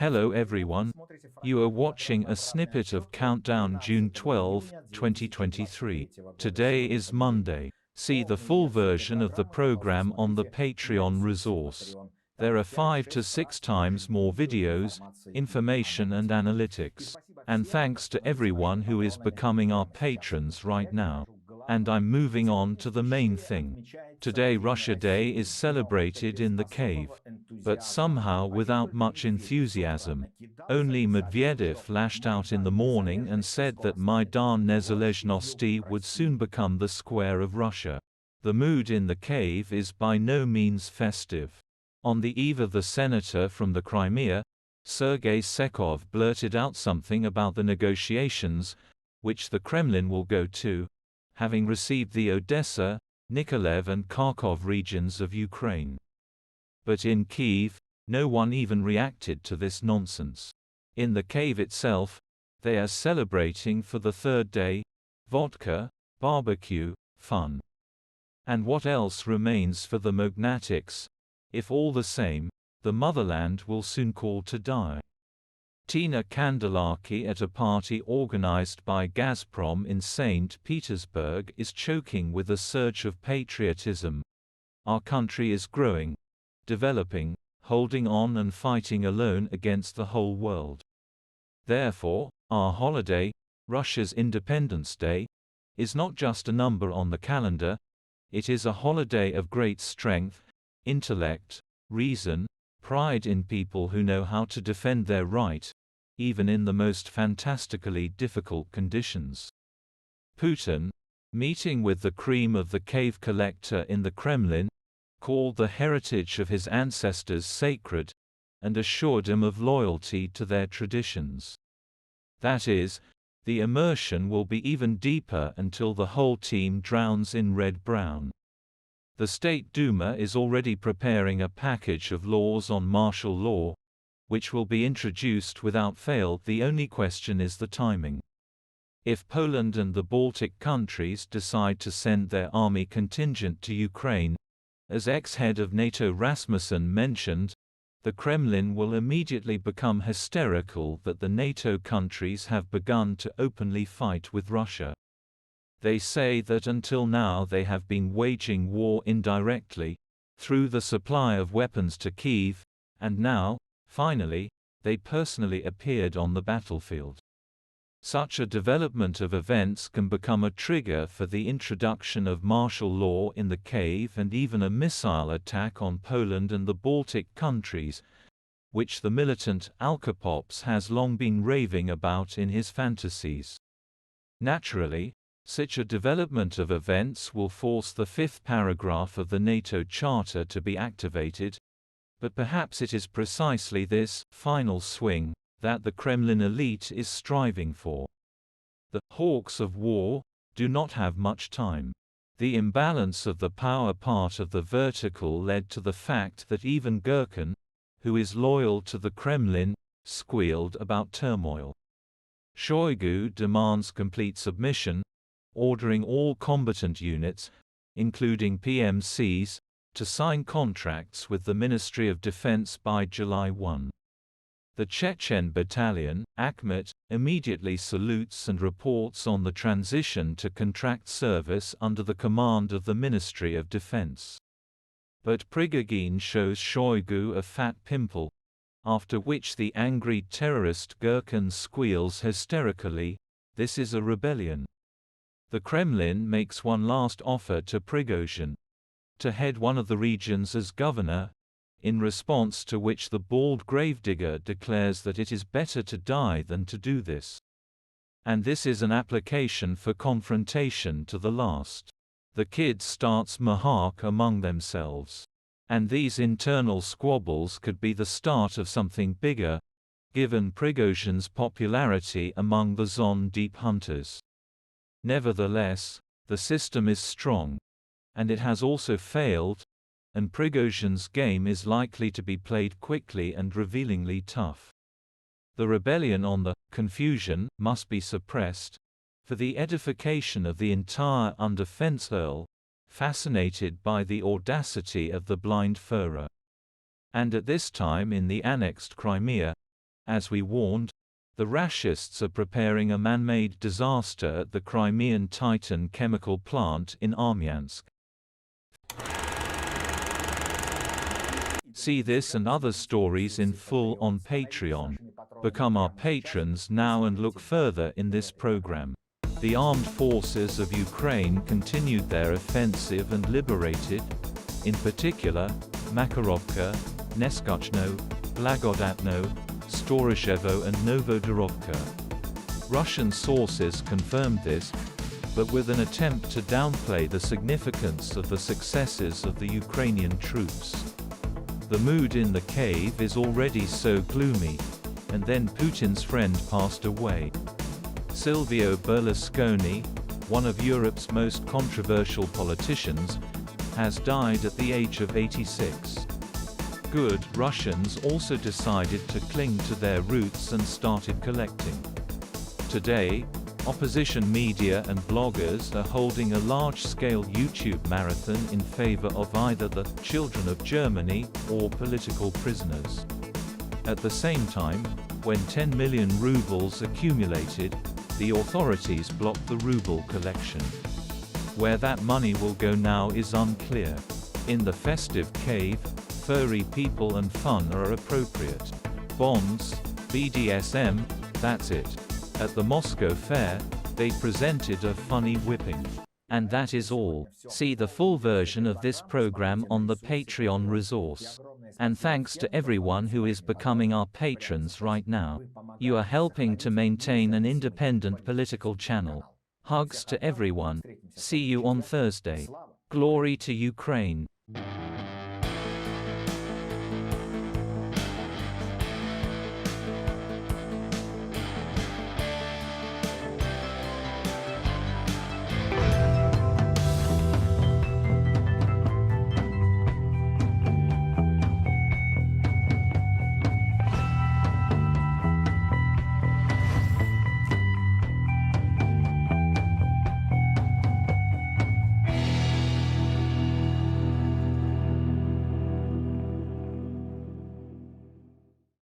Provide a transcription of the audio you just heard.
Hello everyone. You are watching a snippet of Countdown June 12, 2023. Today is Monday. See the full version of the program on the Patreon resource. There are 5 to 6 times more videos, information and analytics. And thanks to everyone who is becoming our patrons right now. And I'm moving on to the main thing. Today Russia Day is celebrated in the cave. But somehow without much enthusiasm. Only Medvedev lashed out in the morning and said that Maidan Nezalezhnosti would soon become the square of Russia. The mood in the cave is by no means festive. On the eve of the senator from the Crimea, Sergei Sekov blurted out something about the negotiations, which the Kremlin will go to, having received the Odessa, Nikolaev and Kharkov regions of Ukraine. But in Kyiv, no one even reacted to this nonsense. In the cave itself, they are celebrating for the third day, vodka, barbecue, fun. And what else remains for the magnatics? If all the same, the motherland will soon call to die. Tina Kandelaki at a party organized by Gazprom in St. Petersburg is choking with a surge of patriotism. Our country is growing, developing, holding on and fighting alone against the whole world. Therefore, our holiday, Russia's Independence Day, is not just a number on the calendar, it is a holiday of great strength, intellect, reason, pride in people who know how to defend their right, even in the most fantastically difficult conditions. Putin, meeting with the cream of the cave collector in the Kremlin, called the heritage of his ancestors sacred, and assured him of loyalty to their traditions. That is, the immersion will be even deeper until the whole team drowns in red-brown. The State Duma is already preparing a package of laws on martial law, which will be introduced without fail. The only question is the timing. If Poland and the Baltic countries decide to send their army contingent to Ukraine, as ex-head of NATO Rasmussen mentioned, the Kremlin will immediately become hysterical that the NATO countries have begun to openly fight with Russia. They say that until now they have been waging war indirectly, through the supply of weapons to Kyiv, and now, finally, they personally appeared on the battlefield. Such a development of events can become a trigger for the introduction of martial law in the cave and even a missile attack on Poland and the Baltic countries, which the militant Alkapops has long been raving about in his fantasies. Naturally, such a development of events will force the fifth paragraph of the NATO Charter to be activated, but perhaps it is precisely this final swing that the Kremlin elite is striving for. The hawks of war do not have much time. The imbalance of the power part of the vertical led to the fact that even Gherkin, who is loyal to the Kremlin, squealed about turmoil. Shoigu demands complete submission, ordering all combatant units, including PMCs, to sign contracts with the Ministry of Defense by July 1. The Chechen battalion, Akhmet, immediately salutes and reports on the transition to contract service under the command of the Ministry of Defense. But Prigogine shows Shoigu a fat pimple, after which the angry terrorist Gherkin squeals hysterically, "This is a rebellion." The Kremlin makes one last offer to Prigozhin, to head one of the regions as governor, in response to which the bald gravedigger declares that it is better to die than to do this. And this is an application for confrontation to the last. The kids starts mahak among themselves. And these internal squabbles could be the start of something bigger, given Prigozhin's popularity among the Zon deep hunters. Nevertheless, the system is strong. And it has also failed, and Prigozhin's game is likely to be played quickly and revealingly tough. The rebellion on the confusion must be suppressed, for the edification of the entire Underfence Earl, fascinated by the audacity of the blind Führer. And at this time in the annexed Crimea, As we warned, the Rashists are preparing a man-made disaster at the Crimean Titan chemical plant in Armyansk. See this and other stories in full on Patreon. Become our patrons now and look further in this program. The armed forces of Ukraine continued their offensive and liberated, in particular, Makarovka, Neskochno, Blagodatno, Storozhevo and Novodorovka. Russian sources confirmed this, but with an attempt to downplay the significance of the successes of the Ukrainian troops. The mood in the cave is already so gloomy, and then Putin's friend passed away. Silvio Berlusconi, one of Europe's most controversial politicians, has died at the age of 86. Good Russians also decided to cling to their roots and started collecting. Today, opposition media and bloggers are holding a large-scale YouTube marathon in favor of either the children of Germany or political prisoners. At the same time, when 10 million rubles accumulated, the authorities blocked the ruble collection. Where that money will go now is unclear. In the festive cave, furry people and fun are appropriate. Bonds, BDSM, that's it. At the Moscow Fair, they presented a funny whipping. And that is all. See the full version of this program on the Patreon resource. And thanks to everyone who is becoming our patrons right now. You are helping to maintain an independent political channel. Hugs to everyone. See you on Thursday. Glory to Ukraine.